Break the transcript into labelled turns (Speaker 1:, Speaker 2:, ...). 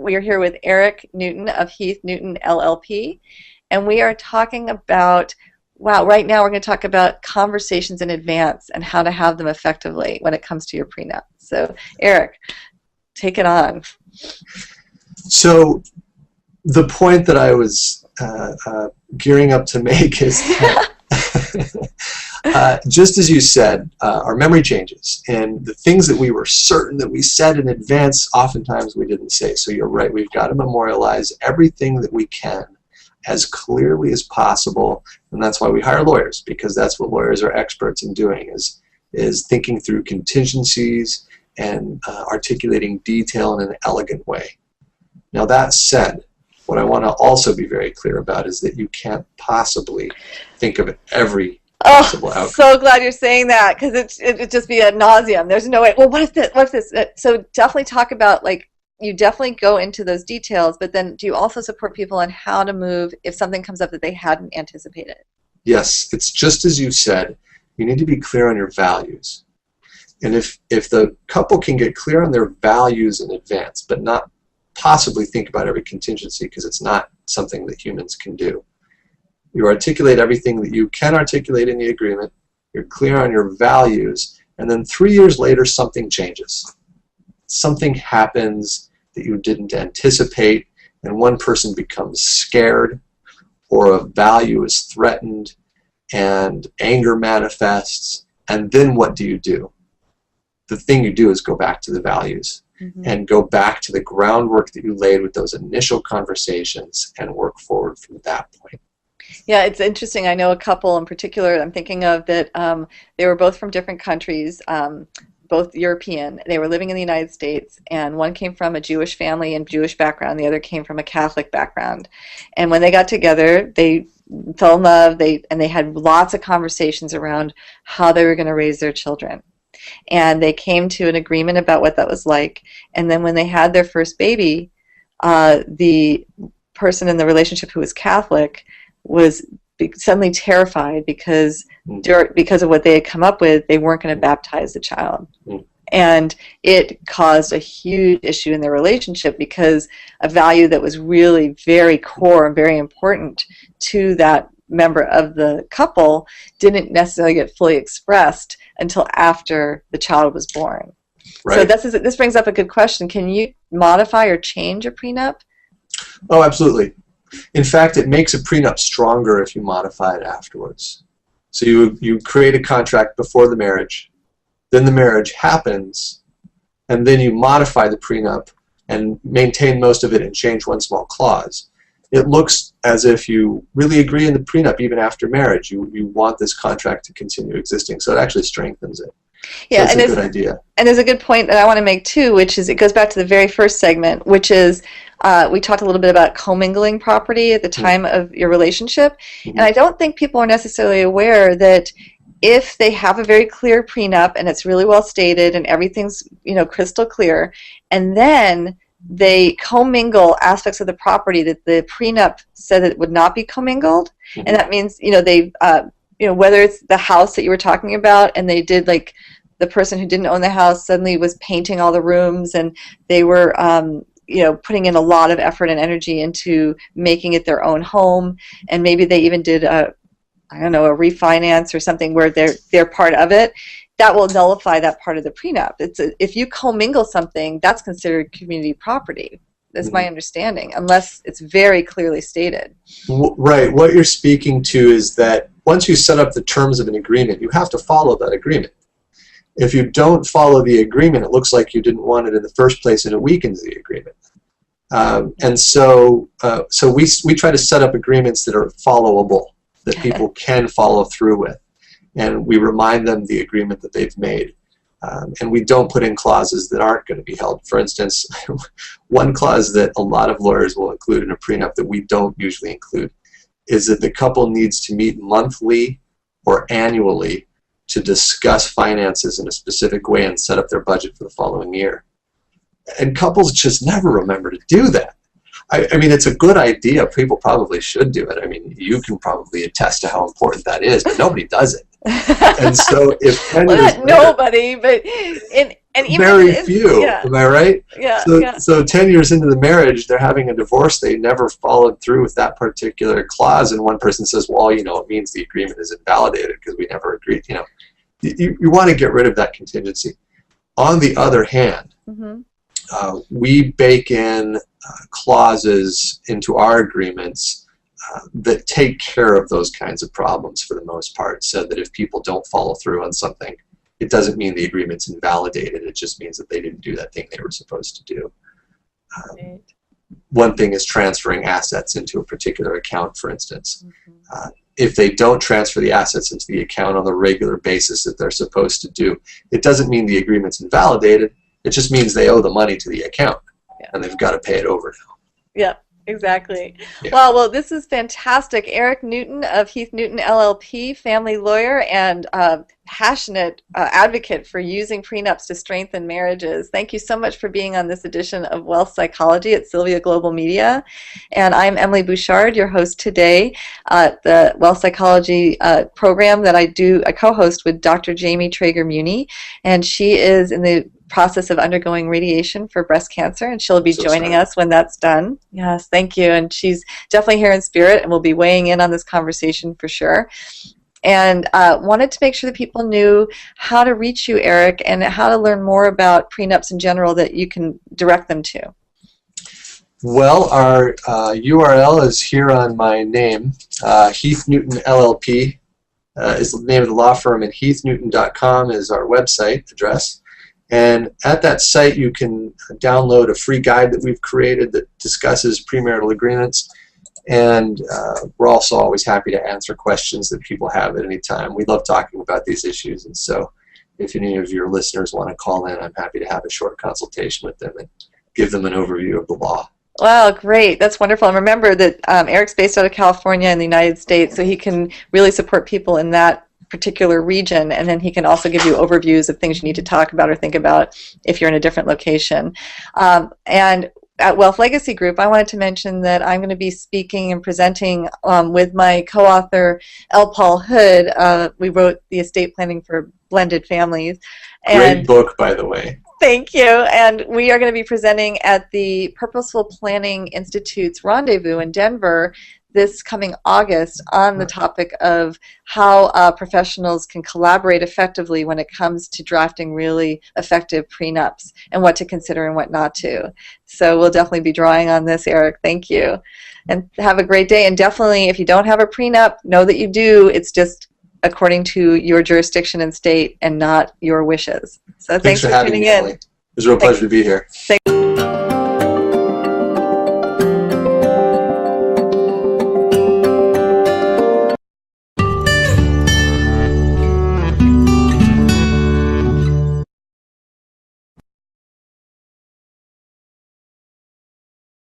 Speaker 1: We are here with Erik Newton of Heath-Newton LLP, and we are talking about, wow, right now we're going to talk about conversations in advance and how to have them effectively when it comes to your prenup. So, Erik, take it on.
Speaker 2: So, the point that I was gearing up to make is that just as you said, our memory changes, and the things that we were certain that we said in advance, oftentimes we didn't say. So you're right, we've got to memorialize everything that we can as clearly as possible, and that's why we hire lawyers, because that's what lawyers are experts in doing, is thinking through contingencies and articulating detail in an elegant way. Now that said, what I want to also be very clear about is that you can't possibly think of every possible outcome.
Speaker 1: So glad you're saying that, because it'd just be ad nauseum. There's no way, well, what if this, what if this? So definitely talk about, like, you definitely go into those details, but then do you also support people on how to move if something comes up that they hadn't anticipated?
Speaker 2: Yes, it's just as you said. You need to be clear on your values. And if the couple can get clear on their values in advance, but not possibly think about every contingency, because it's not something that humans can do. You articulate everything that you can articulate in the agreement, you're clear on your values, and then 3 years later something changes. Something happens that you didn't anticipate, and one person becomes scared, or a value is threatened, and anger manifests, and then what do? The thing you do is go back to the values. And go back to the groundwork that you laid with those initial conversations and work forward from that point.
Speaker 1: Yeah, it's interesting. I know a couple in particular I'm thinking of that they were both from different countries, both European. They were living in the United States, and one came from a Jewish family and Jewish background, the other came from a Catholic background. And when they got together, they fell in love, and they had lots of conversations around how they were going to raise their children. And they came to an agreement about what that was like. And then when they had their first baby, the person in the relationship who was Catholic was suddenly terrified because of what they had come up with, they weren't going to baptize the child. And it caused a huge issue in their relationship, because a value that was really very core and very important to that member of the couple didn't necessarily get fully expressed until after the child was born. Right. So this brings up a good question. Can you modify or change a prenup?
Speaker 2: Oh, absolutely. In fact, it makes a prenup stronger if you modify it afterwards. So you create a contract before the marriage, then the marriage happens, and then you modify the prenup and maintain most of it and change one small clause. It looks as if you really agree in the prenup even after marriage. You want this contract to continue existing, so it actually strengthens it.
Speaker 1: Yeah,
Speaker 2: so that's a good idea.
Speaker 1: And there's a good point that I want to make too, which is it goes back to the very first segment, which is we talked a little bit about commingling property at the time of your relationship, and I don't think people are necessarily aware that if they have a very clear prenup and it's really well stated and everything's crystal clear, and then they commingle aspects of the property that the prenup said that it would not be commingled, and that means they whether it's the house that you were talking about, and they did, like, the person who didn't own the house suddenly was painting all the rooms, and they were putting in a lot of effort and energy into making it their own home, and maybe they even did a refinance or something where they're part of it. That will nullify that part of the prenup. If you commingle something, that's considered community property. That's my understanding, unless it's very clearly stated.
Speaker 2: Right. What you're speaking to is that once you set up the terms of an agreement, you have to follow that agreement. If you don't follow the agreement, it looks like you didn't want it in the first place, and it weakens the agreement. And so we try to set up agreements that are followable, that people can follow through with. And we remind them the agreement that they've made. And we don't put in clauses that aren't going to be held. For instance, one clause that a lot of lawyers will include in a prenup that we don't usually include is that the couple needs to meet monthly or annually to discuss finances in a specific way and set up their budget for the following year. And couples just never remember to do that. I mean, it's a good idea. People probably should do it. I mean, you can probably attest to how important that is, but nobody does it. And so if 10 years later,
Speaker 1: nobody, but And even
Speaker 2: very
Speaker 1: if
Speaker 2: few.
Speaker 1: yeah,
Speaker 2: Am I right?
Speaker 1: yeah,
Speaker 2: So,
Speaker 1: yeah.
Speaker 2: so 10 years into the marriage, they're having a divorce. They never followed through with that particular clause, and one person says, "Well, you know, it means the agreement is invalidated because we never agreed." You know, you want to get rid of that contingency. On the other hand, we bake in clauses into our agreements that take care of those kinds of problems for the most part, so that if people don't follow through on something, it doesn't mean the agreement's invalidated. It just means that they didn't do that thing they were supposed to do.
Speaker 1: Right.
Speaker 2: One thing is transferring assets into a particular account, for instance. If they don't transfer the assets into the account on the regular basis that they're supposed to do, it doesn't mean the agreement's invalidated. It just means they owe the money to the account, and they've got to pay it over now.
Speaker 1: Yeah, exactly.
Speaker 2: Yeah.
Speaker 1: Well, this is fantastic. Erik Newton of Heath-Newton LLP, family lawyer and passionate advocate for using prenups to strengthen marriages. Thank you so much for being on this edition of Wealth Psychology at Sylvia Global Media. And I'm Emily Bouchard, your host today at the Wealth Psychology program that I co-host with Dr. Jamie Traeger-Muni, and she is in the process of undergoing radiation for breast cancer, and she'll be joining us when that's done. Yes, thank you. And she's definitely here in spirit and will be weighing in on this conversation for sure. And wanted to make sure that people knew how to reach you, Erik, and how to learn more about prenups in general that you can direct them to.
Speaker 2: Well, our URL is here on my name. Heath-Newton LLP is the name of the law firm, and heathnewton.com is our website address. And at that site, you can download a free guide that we've created that discusses premarital agreements. And we're also always happy to answer questions that people have at any time. We love talking about these issues. And so if any of your listeners want to call in, I'm happy to have a short consultation with them and give them an overview of the law.
Speaker 1: Wow, great. That's wonderful. And remember that Erik's based out of California in the United States, so he can really support people in that particular region, and then he can also give you overviews of things you need to talk about or think about if you're in a different location. And at Wealth Legacy Group, I wanted to mention that I'm going to be speaking and presenting with my co-author, L. Paul Hood. We wrote The Estate Planning for Blended Families.
Speaker 2: Great book, by the way.
Speaker 1: Thank you. And we are going to be presenting at the Purposeful Planning Institute's Rendezvous in Denver this coming August on the topic of how professionals can collaborate effectively when it comes to drafting really effective prenups and what to consider and what not to. So we'll definitely be drawing on this, Erik. Thank you. And have a great day. And definitely, if you don't have a prenup, know that you do. It's just according to your jurisdiction and state and not your wishes. So thanks for tuning in.
Speaker 2: It was a real pleasure to be here.